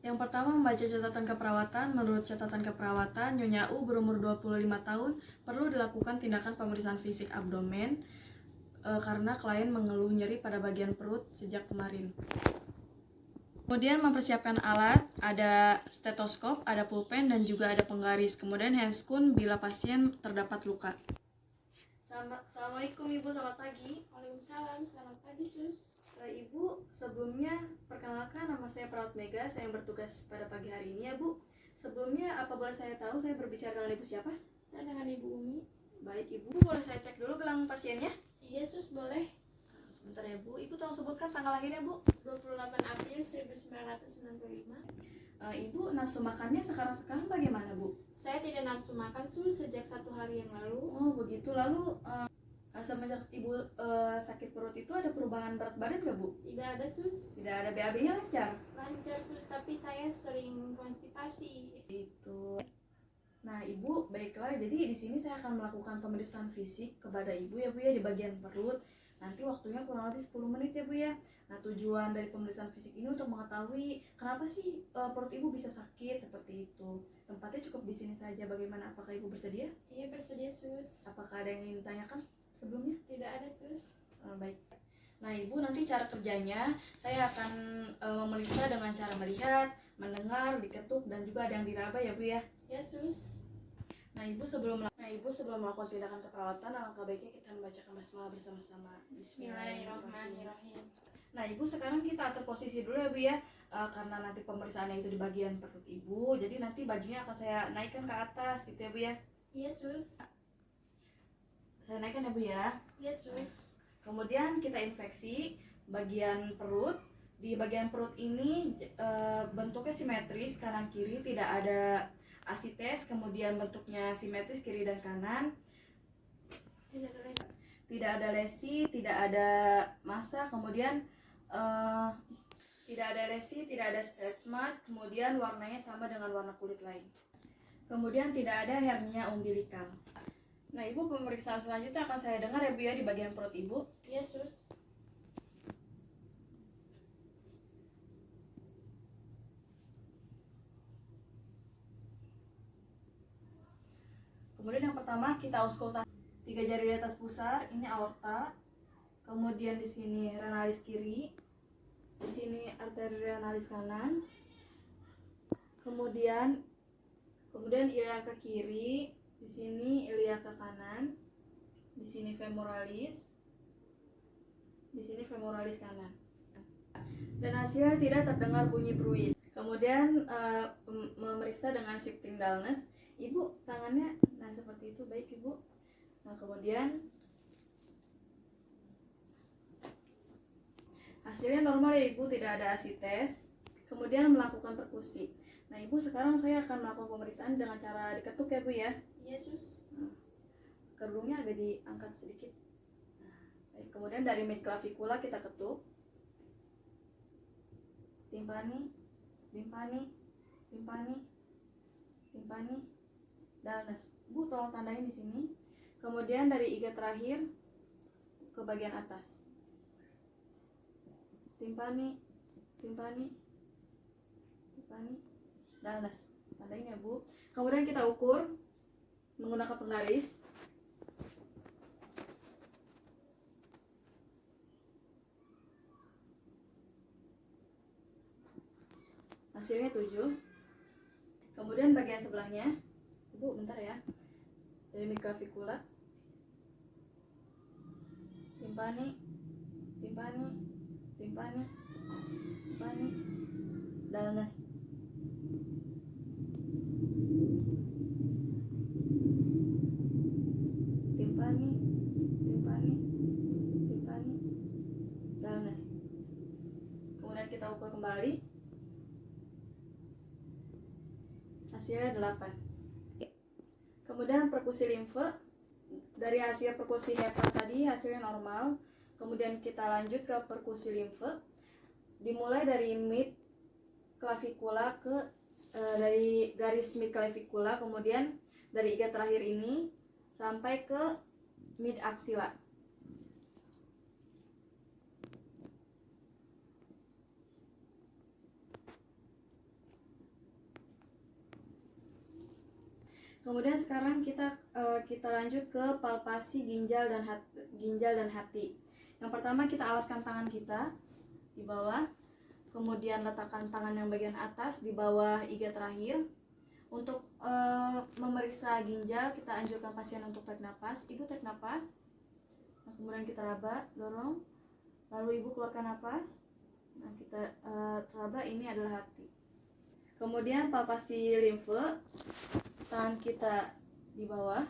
Yang pertama, membaca catatan keperawatan. Menurut catatan keperawatan, Nyonya U berumur 25 tahun perlu dilakukan tindakan pemeriksaan fisik abdomen karena klien mengeluh nyeri pada bagian perut sejak kemarin. Kemudian mempersiapkan alat, ada stetoskop, ada pulpen, dan juga ada penggaris. Kemudian handscoon bila pasien terdapat luka. Assalamualaikum Ibu, selamat pagi. Waalaikumsalam, selamat pagi Sus. Ibu, sebelumnya perkenalkan, nama saya Perawat Mega, saya yang bertugas pada pagi hari ini ya Bu. Sebelumnya apa boleh saya tahu saya berbicara dengan Ibu siapa? Saya dengan Ibu Umi. Baik Ibu, boleh saya cek dulu gelang pasiennya? Iya Sus, boleh. Sebentar ya Bu, Ibu tolong sebutkan tanggal lahirnya Bu. 28 April 1995. Ibu, nafsu makannya sekarang bagaimana Bu? Saya tidak nafsu makan Sus sejak 1 hari yang lalu. Oh begitu, lalu semenjak Ibu sakit perut itu ada perubahan berat badan gak Bu? Tidak ada Sus. Tidak ada, BAB-nya lancar? Lancar Sus, tapi saya sering konstipasi. Itu. Nah Ibu, baiklah, jadi di sini saya akan melakukan pemeriksaan fisik kepada Ibu ya Bu ya, di bagian perut. Nanti waktunya kurang lebih 10 menit ya Bu ya. Nah tujuan dari pemeriksaan fisik ini untuk mengetahui kenapa sih perut Ibu bisa sakit seperti itu. Tempatnya cukup di sini saja. Bagaimana, apakah Ibu bersedia? Iya bersedia Sus. Apakah ada yang ingin ditanyakan sebelumnya? Tidak ada Sus. Baik. Nah Ibu, nanti cara kerjanya saya akan memeriksa dengan cara melihat, mendengar, diketuk, dan juga ada yang diraba ya Bu ya. Ya Sus. Nah Ibu, sebelum melakukan tindakan keperawatan, alangkah baiknya kita membacakan basmalah bersama-sama. Bismillahirrahmanirrahim. Nah Ibu, sekarang kita atur posisi dulu ya Bu ya, karena nanti pemeriksaannya itu di bagian perut Ibu, jadi nanti bajunya akan saya naikkan ke atas gitu ya Bu ya. Iya Sus. Saya naikkan ya Bu ya. Iya Sus. Kemudian kita infeksi bagian perut. Di bagian perut ini bentuknya simetris kanan kiri, tidak ada asites, kemudian bentuknya simetris kiri dan kanan. Tidak ada lesi, tidak ada massa, kemudian tidak ada lesi, tidak ada stretch mark, kemudian warnanya sama dengan warna kulit lain. Kemudian tidak ada hernia umbilikal. Nah Ibu, pemeriksaan selanjutnya akan saya dengar ya Bu ya, di bagian perut Ibu. Iya Sus. Kemudian yang pertama kita auskultasi 3 jari di atas pusar, ini aorta. Kemudian di sini renalis kiri, di sini arteri renalis kanan. Kemudian ilia ke kiri, di sini ilia ke kanan, di sini femoralis, di sini femoralis kanan. Dan hasilnya tidak terdengar bunyi bruit. Kemudian memeriksa dengan shifting dullness. Ibu, tangannya nah seperti itu, baik Ibu. Nah kemudian hasilnya normal ya Ibu, tidak ada asites. Kemudian melakukan perkusi. Nah Ibu, sekarang saya akan melakukan pemeriksaan dengan cara diketuk ya Bu ya. Iya Sus. Kerudungnya agak diangkat sedikit. Baik, kemudian dari mid clavicular kita ketuk. Timpani, timpani, timpani, timpani, dullness. Bu, tolong tandain di sini. Kemudian dari iga terakhir ke bagian atas. Timpani, timpani, timpani, dullness. Tandain ya Bu. Kemudian kita ukur menggunakan penggaris. Hasilnya 7. Kemudian bagian sebelahnya, Ibu bentar ya, dari mid clavicular, timpani, timpani, timpani, timpani, dullness. Timpani, timpani, timpani, dullness. Kemudian kita ukur kembali. Hasilnya 8. Kemudian perkusi limfe. Dari hasil perkusi hepat tadi hasilnya normal. Kemudian kita lanjut ke perkusi limfe. Dimulai dari mid clavicular ke dari garis mid clavicular, kemudian dari iga terakhir ini sampai ke mid axilla. Kemudian sekarang kita lanjut ke palpasi ginjal dan hati. Yang pertama kita alaskan tangan kita di bawah, kemudian letakkan tangan yang bagian atas di bawah iga terakhir. Untuk memeriksa ginjal kita anjurkan pasien untuk tarik nafas. Ibu tarik nafas. Nah, kemudian kita raba, dorong. Lalu ibu keluarkan nafas. Nah, kita raba, ini adalah hati. Kemudian palpasi limfe. Tangan kita di bawah,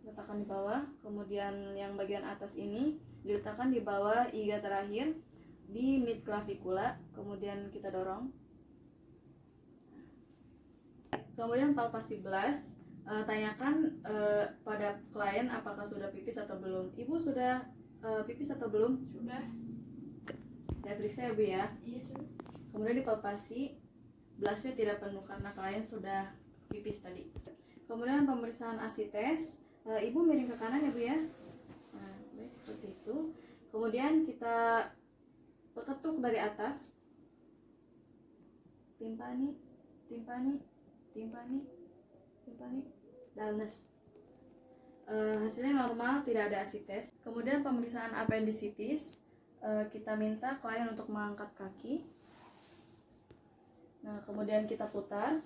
letakkan di bawah, kemudian yang bagian atas ini diletakkan di bawah iga terakhir di mid clavicular, kemudian kita dorong. Kemudian palpasi blast, tanyakan pada klien apakah sudah pipis atau belum. Ibu sudah pipis atau belum? Sudah. Saya periksa ya Bu ya. Iya, sus. Kemudian dipalpasi, blastnya tidak penuh karena klien sudah pipis tadi. Kemudian pemeriksaan ASI tes, ibu miring ke kanan ya Bu ya. Nah, baik, seperti itu. Kemudian kita ketuk dari atas, timpani, dullness. Hasilnya normal, tidak ada ASI tes. Kemudian pemeriksaan appendicitis, kita minta klien untuk mengangkat kaki. Nah, kemudian kita putar.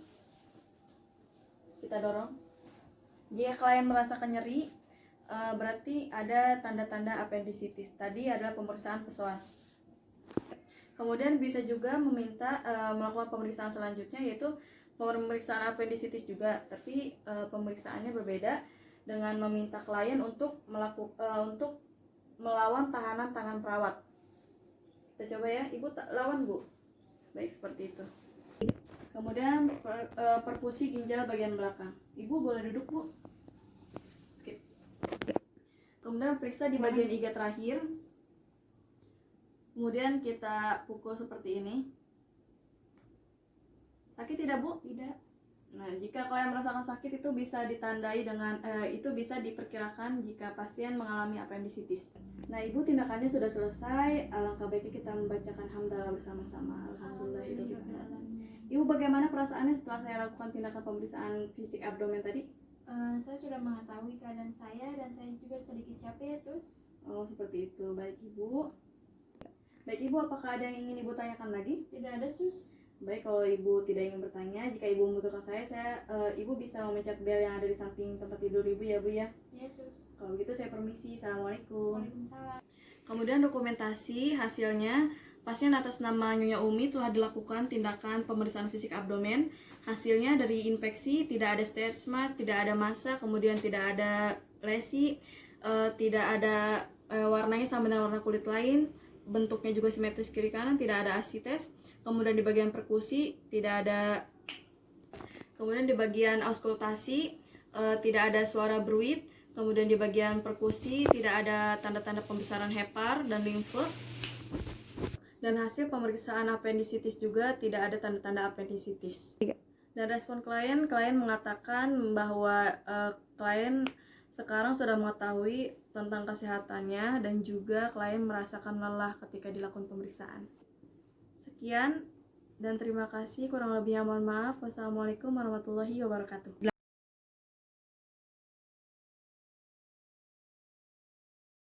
Kita dorong. Jika klien merasakan nyeri, berarti ada tanda-tanda appendicitis. Tadi adalah pemeriksaan psoas. Kemudian bisa juga meminta melakukan pemeriksaan selanjutnya, yaitu pemeriksaan appendicitis juga, tapi pemeriksaannya berbeda dengan meminta klien untuk melawan tahanan tangan perawat. Kita coba ya, ibu lawan Bu. Baik, seperti itu. Kemudian perkusi ginjal bagian belakang. Ibu boleh duduk Bu. Skip. Kemudian periksa di bagian iga terakhir. Kemudian kita pukul seperti ini. Sakit tidak Bu? Tidak. Nah, jika kalian merasakan sakit itu bisa ditandai dengan itu bisa diperkirakan jika pasien mengalami appendicitis. Nah, Ibu tindakannya sudah selesai. Alangkah baiknya kita membacakan hamdalah bersama-sama. Alhamdulillahirabbil alamin. Ibu, bagaimana perasaannya setelah saya lakukan tindakan pemeriksaan fisik abdomen tadi? Saya sudah mengetahui keadaan saya dan saya juga sedikit capek ya, sus. Oh, seperti itu. Baik Ibu. Baik Ibu, apakah ada yang ingin Ibu tanyakan lagi? Tidak ada, sus. Baik, kalau Ibu tidak ingin bertanya, jika Ibu membutuhkan Ibu bisa memencet bel yang ada di samping tempat tidur Ibu ya Bu ya. Iya, sus. Kalau begitu saya permisi. Assalamualaikum. Waalaikumsalam. Kemudian dokumentasi hasilnya, pasien atas nama Nyonya Umi telah dilakukan tindakan pemeriksaan fisik abdomen. Hasilnya dari infeksi, tidak ada stresma, tidak ada massa, kemudian tidak ada lesi, tidak ada warnanya sama dengan warna kulit lain, bentuknya juga simetris kiri kanan, tidak ada ASI tes. Kemudian di bagian perkusi tidak ada. Kemudian di bagian auskultasi tidak ada suara bruit. Kemudian di bagian perkusi tidak ada tanda-tanda pembesaran hepar dan limfe. Dan hasil pemeriksaan appendicitis juga tidak ada tanda-tanda appendicitis. Dan respon klien mengatakan bahwa klien sekarang sudah mengetahui tentang kesehatannya dan juga klien merasakan lelah ketika dilakukan pemeriksaan. Sekian dan terima kasih, kurang lebihnya mohon maaf. Wassalamualaikum warahmatullahi wabarakatuh.